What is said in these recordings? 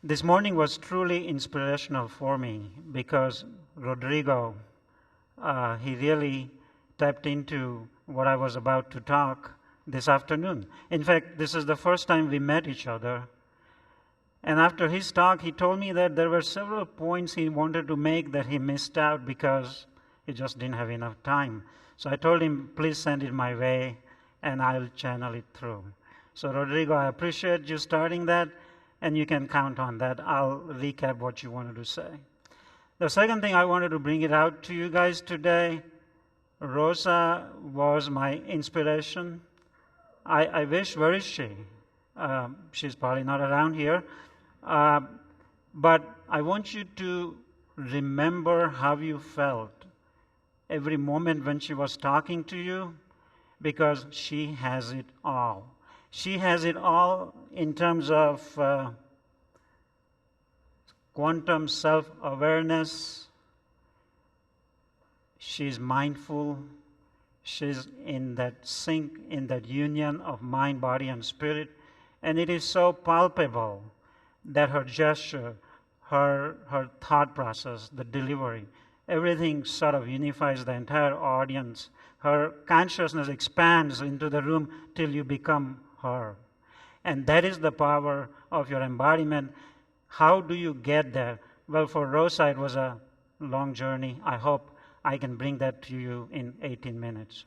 This morning was truly inspirational for me because Rodrigo, he really tapped into what I was about to talk this afternoon. In fact, this is the first time we met each other. And after his talk, he told me that there were several points he wanted to make that he missed out because he just didn't have enough time. So I told him, please send it my way, and I'll channel it through. So Rodrigo, I appreciate you starting that, and you can count on that. I'll recap what you wanted to say. The second thing I wanted to bring it out to you guys today, Rosa was my inspiration. I wish, where is she? She's probably not around here. But I want you to remember how you felt every moment when she was talking to you, because she has it all. She has it all in terms of quantum self-awareness. She's mindful. She's in that sync, in that union of mind, body, and spirit. And it is so palpable that her gesture, her thought process, the delivery, everything sort of unifies the entire audience. Her consciousness expands into the room till you become her. And that is the power of your embodiment. How do you get there? Well, for Rosa, it was a long journey. I hope I can bring that to you in 18 minutes.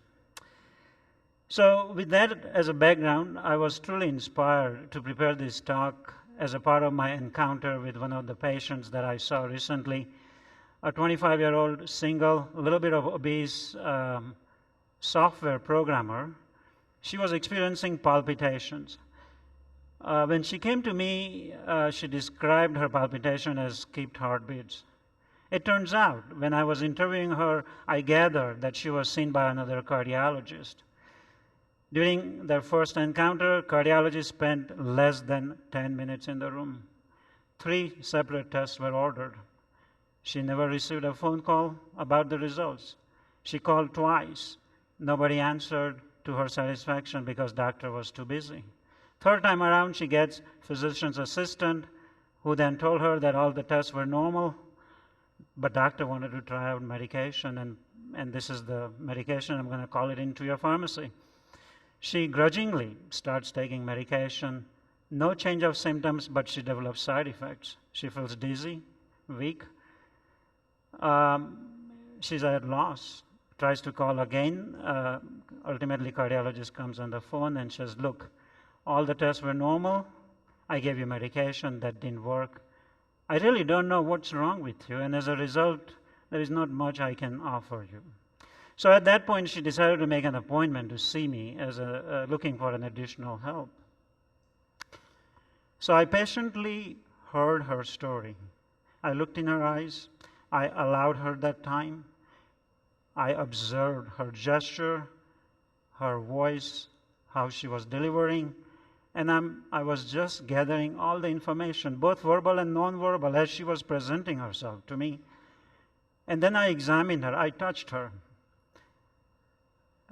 So with that as a background, I was truly inspired to prepare this talk as a part of my encounter with one of the patients that I saw recently, a 25-year-old single, a little bit of obese software programmer. She was experiencing palpitations. When she came to me, she described her palpitation as skipped heartbeats. It turns out, when I was interviewing her, I gathered that she was seen by another cardiologist. During their first encounter, cardiologist spent less than 10 minutes in the room. 3 separate tests were ordered. She never received a phone call about the results. She called twice. Nobody answered to her satisfaction because doctor was too busy. Third time around, she gets physician's assistant, who then told her that all the tests were normal, but doctor wanted to try out medication, and this is the medication, I'm going to call it into your pharmacy. She grudgingly starts taking medication. No change of symptoms, but she develops side effects. She feels dizzy, weak. She's at loss. Tries to call again. Ultimately, cardiologist comes on the phone and says, look, all the tests were normal. I gave you medication. That didn't work. I really don't know what's wrong with you, and as a result, there is not much I can offer you. So at that point, she decided to make an appointment to see me as looking for an additional help. So I patiently heard her story. I looked in her eyes. I allowed her that time. I observed her gesture, her voice, how she was delivering, and I was just gathering all the information, both verbal and non-verbal, as she was presenting herself to me. And then I examined her. I touched her.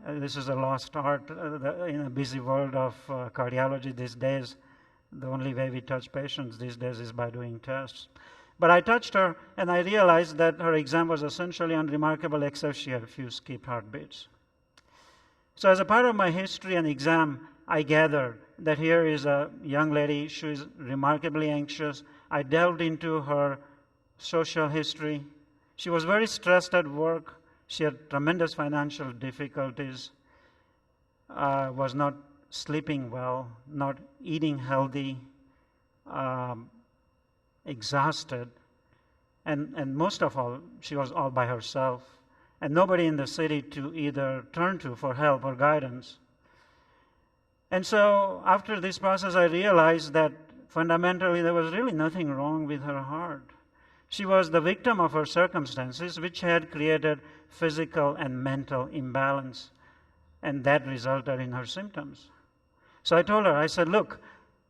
This is a lost art in a busy world of cardiology these days. The only way we touch patients these days is by doing tests. But I touched her, and I realized that her exam was essentially unremarkable, except she had a few skipped heartbeats. So as a part of my history and exam, I gathered that here is a young lady. She is remarkably anxious. I delved into her social history. She was very stressed at work. She had tremendous financial difficulties, was not sleeping well, not eating healthy, exhausted, and most of all, she was all by herself, and nobody in the city to either turn to for help or guidance. And so after this process, I realized that fundamentally there was really nothing wrong with her heart. She was the victim of her circumstances, which had created physical and mental imbalance, and that resulted in her symptoms. So I told her, I said, look,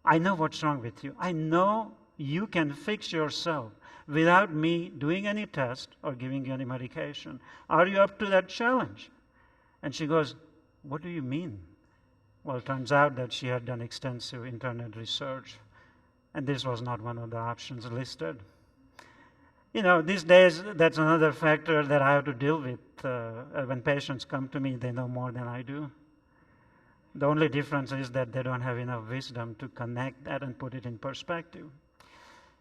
I know what's wrong with you. I know you can fix yourself without me doing any test or giving you any medication. Are you up to that challenge? And she goes, what do you mean? Well, it turns out that she had done extensive internet research and this was not one of the options listed. You know, these days, that's another factor that I have to deal with. When patients come to me, they know more than I do. The only difference is that they don't have enough wisdom to connect that and put it in perspective.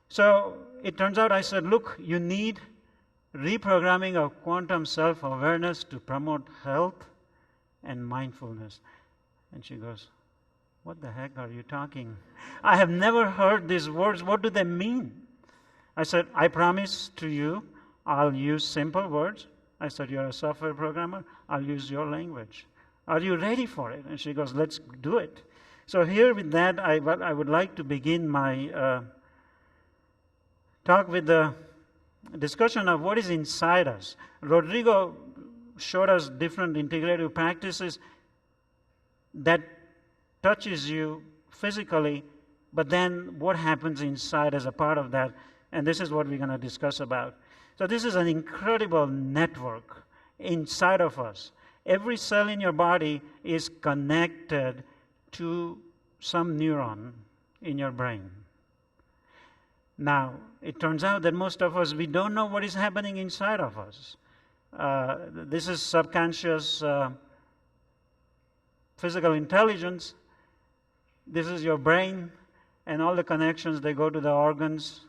So it turns out I said, look, you need reprogramming of quantum self-awareness to promote health and mindfulness. And she goes, what the heck are you talking? I have never heard these words. What do they mean? I said, I promise to you, I'll use simple words. I said, you're a software programmer. I'll use your language. Are you ready for it? And she goes, let's do it. So here with that, I would like to begin my talk with the discussion of what is inside us. Rodrigo showed us different integrative practices that touches you physically, but then what happens inside as a part of that, and this is what we're going to discuss about. So this is an incredible network inside of us. Every cell in your body is connected to some neuron in your brain. Now, it turns out that most of us, we don't know what is happening inside of us. This is subconscious physical intelligence. This is your brain, and all the connections, they go to the organs.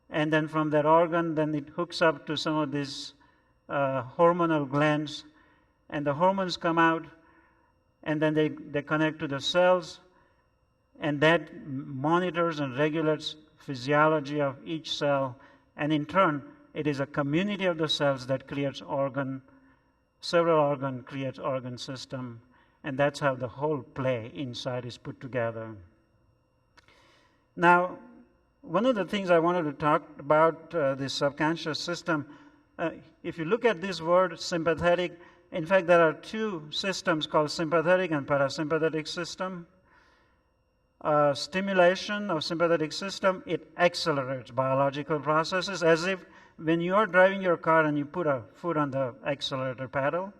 And then from that organ, then it hooks up to some of these hormonal glands. And the hormones come out, and then they connect to the cells. And that monitors and regulates physiology of each cell. And in turn, it is a community of the cells that creates organ, several organ creates organ system. And that's how the whole play inside is put together. Now, one of the things I wanted to talk about, this subconscious system, if you look at this word, sympathetic, in fact, there are two systems called sympathetic and parasympathetic system. Stimulation of sympathetic system, it accelerates biological processes, as if when you are driving your car and you put a foot on the accelerator pedal,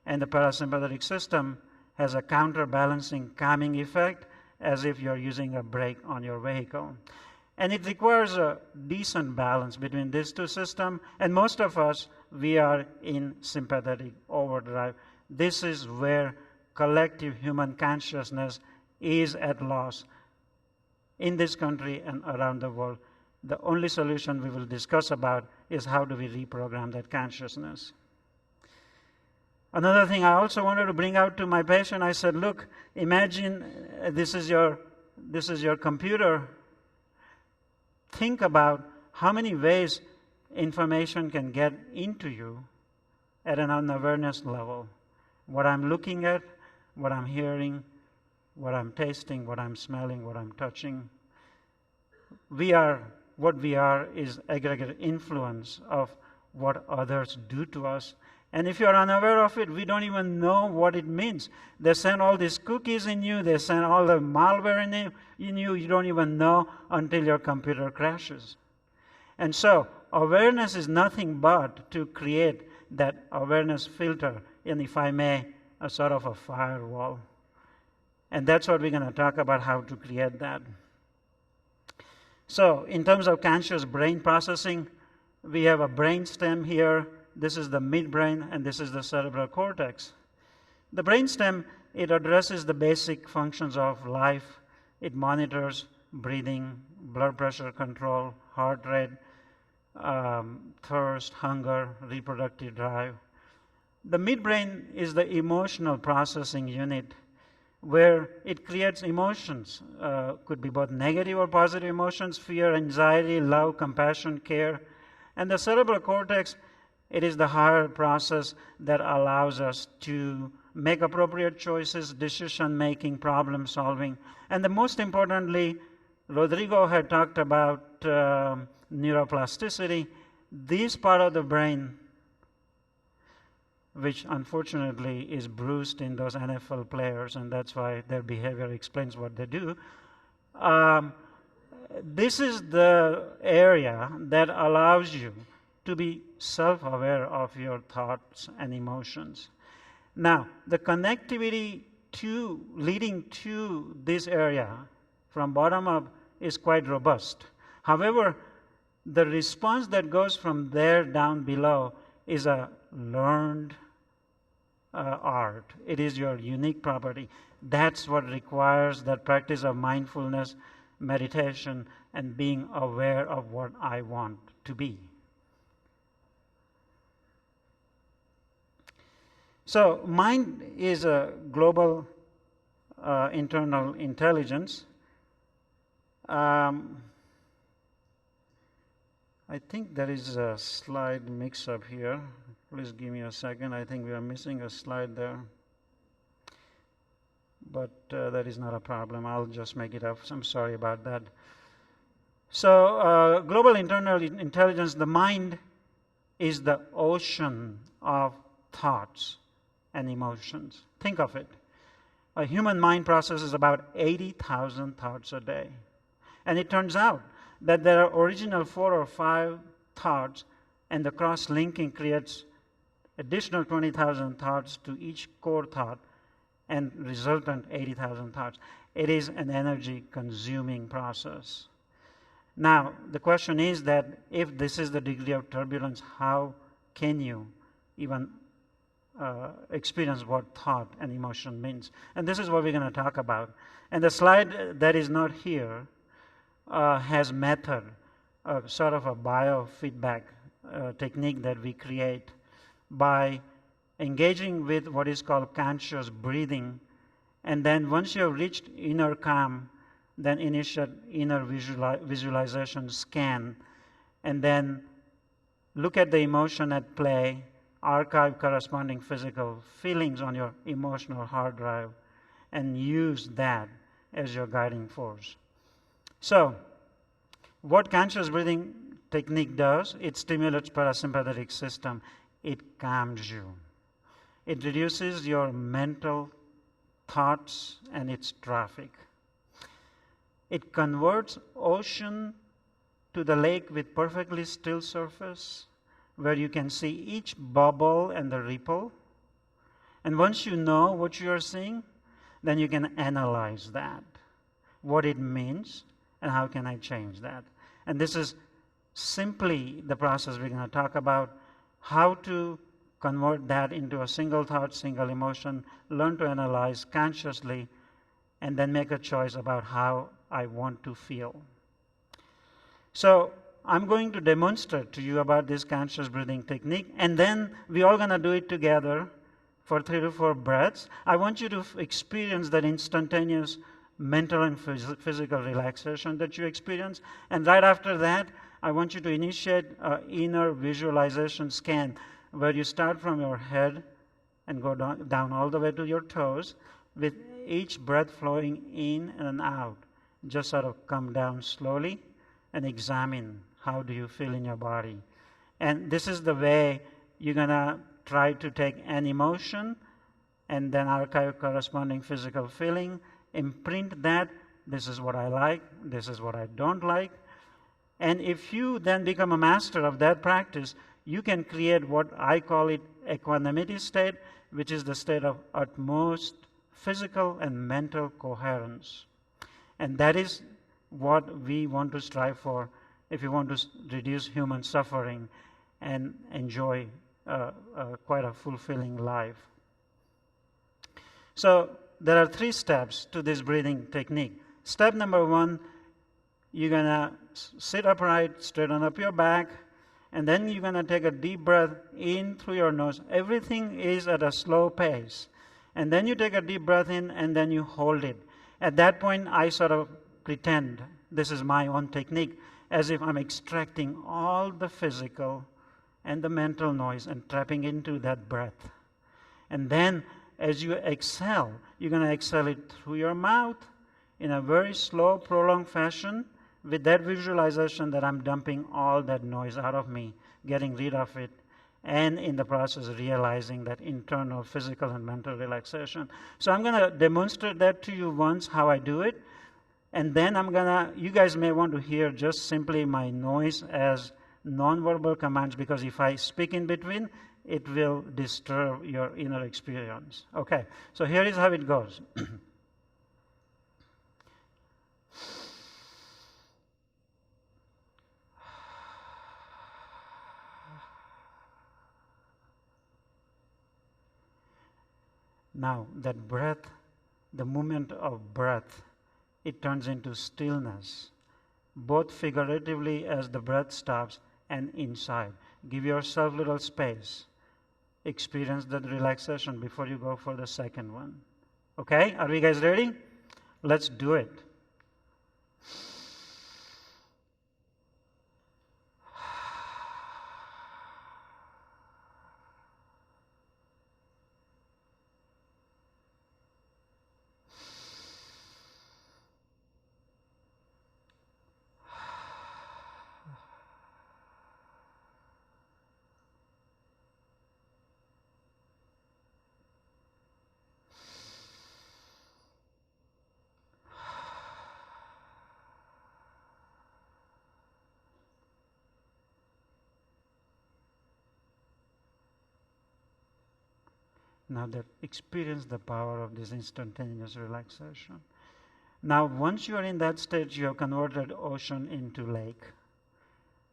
and the parasympathetic system has a counterbalancing calming effect, as if you're using a brake on your vehicle. And it requires a decent balance between these two systems, and most of us, we are in sympathetic overdrive. This is where collective human consciousness is at loss in this country and around the world. The only solution we will discuss about is how do we reprogram that consciousness. Another thing I also wanted to bring out to my patient, I said, look, imagine this is your computer. Think about how many ways information can get into you at an unawareness level. What I'm looking at, what I'm hearing, what I'm tasting, what I'm smelling, what I'm touching. What we are is aggregate influence of what others do to us. And if you're unaware of it, we don't even know what it means. They send all these cookies in you, they send all the malware in you, you don't even know until your computer crashes. And so, awareness is nothing but to create that awareness filter, and if I may, a sort of a firewall. And that's what we're going to talk about, how to create that. So, in terms of conscious brain processing, we have a brain stem here. This is the midbrain, and this is the cerebral cortex. The brainstem, it addresses the basic functions of life. It monitors breathing, blood pressure control, heart rate, thirst, hunger, reproductive drive. The midbrain is the emotional processing unit where it creates emotions. Could be both negative or positive emotions, fear, anxiety, love, compassion, care. And the cerebral cortex, it is the higher process that allows us to make appropriate choices, decision-making, problem-solving. And the most importantly, Rodrigo had talked about neuroplasticity. This part of the brain, which unfortunately is bruised in those NFL players, and that's why their behavior explains what they do. This is the area that allows you to be self-aware of your thoughts and emotions. Now, the connectivity leading to this area from bottom up is quite robust. However, the response that goes from there down below is a learned art. It is your unique property. That's what requires that practice of mindfulness, meditation, and being aware of what I want to be. So mind is a global internal intelligence. I think there is a slide mix-up here. Please give me a second. I think we are missing a slide there. But that is not a problem. I'll just make it up. I'm sorry about that. So global internal intelligence, the mind is the ocean of thoughts and emotions. Think of it. A human mind processes about 80,000 thoughts a day. And it turns out that there are original 4 or 5 thoughts, and the cross-linking creates additional 20,000 thoughts to each core thought and resultant 80,000 thoughts. It is an energy-consuming process. Now, the question is that if this is the degree of turbulence, how can you even experience what thought and emotion means? And this is what we're going to talk about. And the slide that is not here has method, sort of a biofeedback technique that we create by engaging with what is called conscious breathing. And then once you have reached inner calm, then initiate inner visualization scan, and then look at the emotion at play, archive corresponding physical feelings on your emotional hard drive, and use that as your guiding force. So, what conscious breathing technique does, it stimulates parasympathetic system. It calms you. It reduces your mental thoughts and its traffic. It converts ocean to the lake with perfectly still surface where you can see each bubble and the ripple. And once you know what you are seeing, then you can analyze that, what it means, and how can I change that. And this is simply the process we're going to talk about, how to convert that into a single thought, single emotion, learn to analyze consciously, and then make a choice about how I want to feel. So I'm going to demonstrate to you about this conscious breathing technique, and then we're all going to do it together for 3 to 4 breaths. I want you to experience that instantaneous mental and physical relaxation that you experience. And right after that, I want you to initiate an inner visualization scan where you start from your head and go down all the way to your toes, with each breath flowing in and out. Just sort of come down slowly and examine how do you feel in your body. And this is the way you're going to try to take an emotion and then archive corresponding physical feeling, imprint that, this is what I like, this is what I don't like. And if you then become a master of that practice, you can create what I call it equanimity state, which is the state of utmost physical and mental coherence. And that is what we want to strive for if you want to reduce human suffering and enjoy quite a fulfilling life. So there are 3 steps to this breathing technique. Step number 1, you're going to sit upright, straighten up your back, and then you're going to take a deep breath in through your nose. Everything is at a slow pace. And then you take a deep breath in, and then you hold it. At that point, I sort of pretend this is my own technique, as if I'm extracting all the physical and the mental noise and trapping into that breath. And then as you exhale, you're going to exhale it through your mouth in a very slow, prolonged fashion, with that visualization that I'm dumping all that noise out of me, getting rid of it, and in the process realizing that internal physical and mental relaxation. So I'm going to demonstrate that to you once, how I do it. And then you guys may want to hear just simply my noise as nonverbal commands, because if I speak in between, it will disturb your inner experience. Okay, so here is how it goes. Now, that breath, the movement of breath, it turns into stillness, both figuratively as the breath stops and inside. Give yourself a little space. Experience that relaxation before you go for the second one. Okay? Are we guys ready? Let's do it. Now that experience the power of this instantaneous relaxation. Now, once you are in that state, you have converted ocean into lake.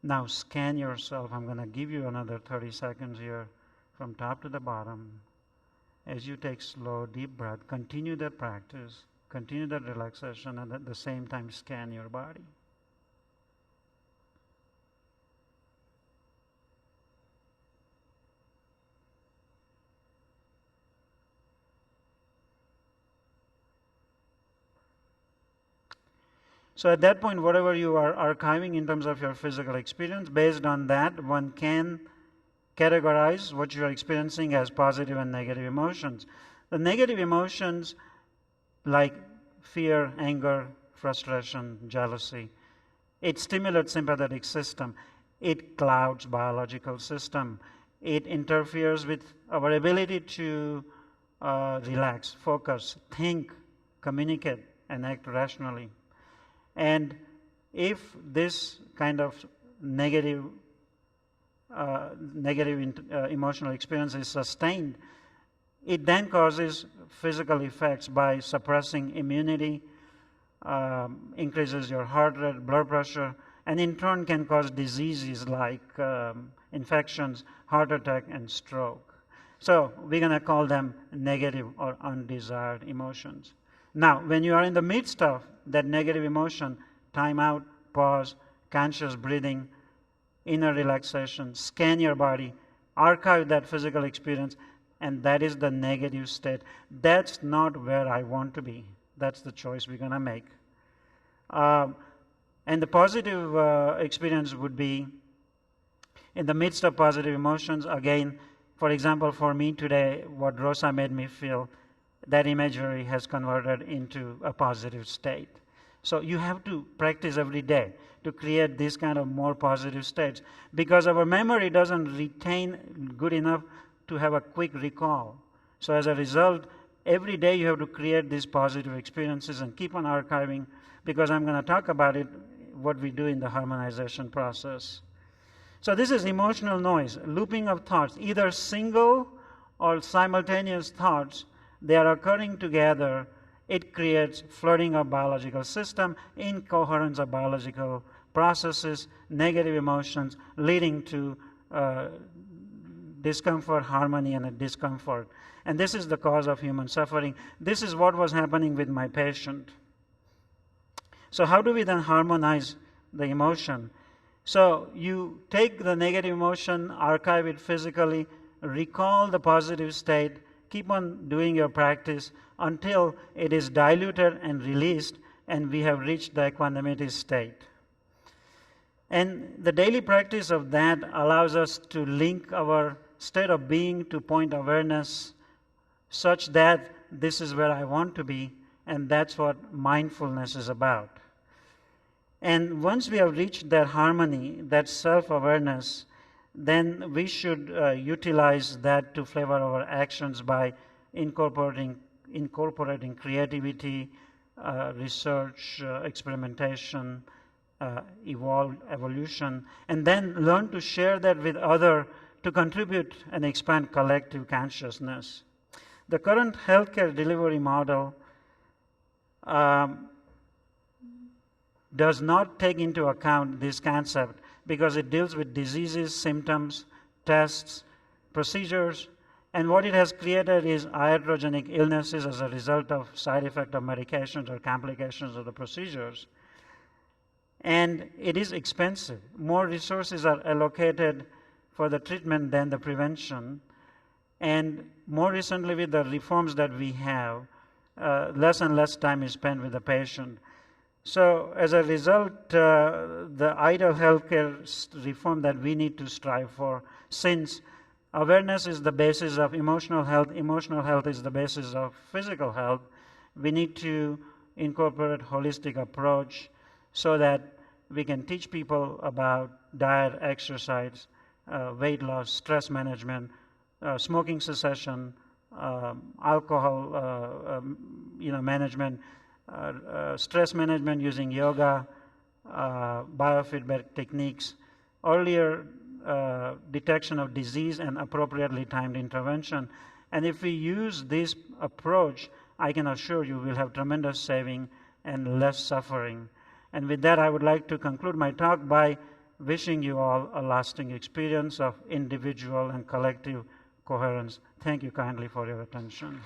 Now scan yourself. I'm going to give you another 30 seconds here from top to the bottom. As you take slow, deep breath, continue that practice, continue that relaxation, and at the same time scan your body. So at that point, whatever you are archiving in terms of your physical experience, based on that, one can categorize what you are experiencing as positive and negative emotions. The negative emotions, like fear, anger, frustration, jealousy, it stimulates sympathetic system. It clouds biological system. It interferes with our ability to relax, focus, think, communicate, and act rationally. And if this kind of negative emotional experience is sustained, it then causes physical effects by suppressing immunity, increases your heart rate, blood pressure, and in turn can cause diseases like infections, heart attack, and stroke. So we're going to call them negative or undesired emotions. Now, when you are in the midst of that negative emotion, time out, pause, conscious breathing, inner relaxation, scan your body, archive that physical experience, and that is the negative state. That's not where I want to be. That's the choice we're going to make. And the positive experience would be in the midst of positive emotions. Again, for example, for me today, what Rosa made me feel, that imagery has converted into a positive state. So you have to practice every day to create this kind of more positive states, because our memory doesn't retain good enough to have a quick recall. So as a result, every day you have to create these positive experiences and keep on archiving, because I'm going to talk about it, what we do in the harmonization process. So this is emotional noise, looping of thoughts, either single or simultaneous thoughts. They are occurring together. It creates flooding of biological system, incoherence of biological processes, negative emotions, leading to discomfort, harmony, and a discomfort. And this is the cause of human suffering. This is what was happening with my patient. So how do we then harmonize the emotion? So you take the negative emotion, archive it physically, recall the positive state, keep on doing your practice until it is diluted and released and we have reached the equanimity state. And the daily practice of that allows us to link our state of being to point awareness such that this is where I want to be, and that's what mindfulness is about. And once we have reached that harmony, that self-awareness, then we should utilize that to flavor our actions by incorporating creativity, research, experimentation, evolution, and then learn to share that with others to contribute and expand collective consciousness. The current healthcare delivery model does not take into account this concept because it deals with diseases, symptoms, tests, procedures, And what it has created is iatrogenic illnesses as a result of side effect of medications or complications of the procedures. And it is expensive. More resources are allocated for the treatment than the prevention. And more recently, with the reforms that we have, less and less time is spent with the patient. So as a result, the ideal healthcare reform that we need to strive for, since awareness is the basis of emotional health is the basis of physical health, we need to incorporate holistic approach so that we can teach people about diet, exercise, weight loss, stress management, smoking cessation, alcohol management, stress management using yoga, biofeedback techniques, earlier detection of disease and appropriately timed intervention. And if we use this approach, I can assure you we'll have tremendous saving and less suffering. And with that, I would like to conclude my talk by wishing you all a lasting experience of individual and collective coherence. Thank you kindly for your attention.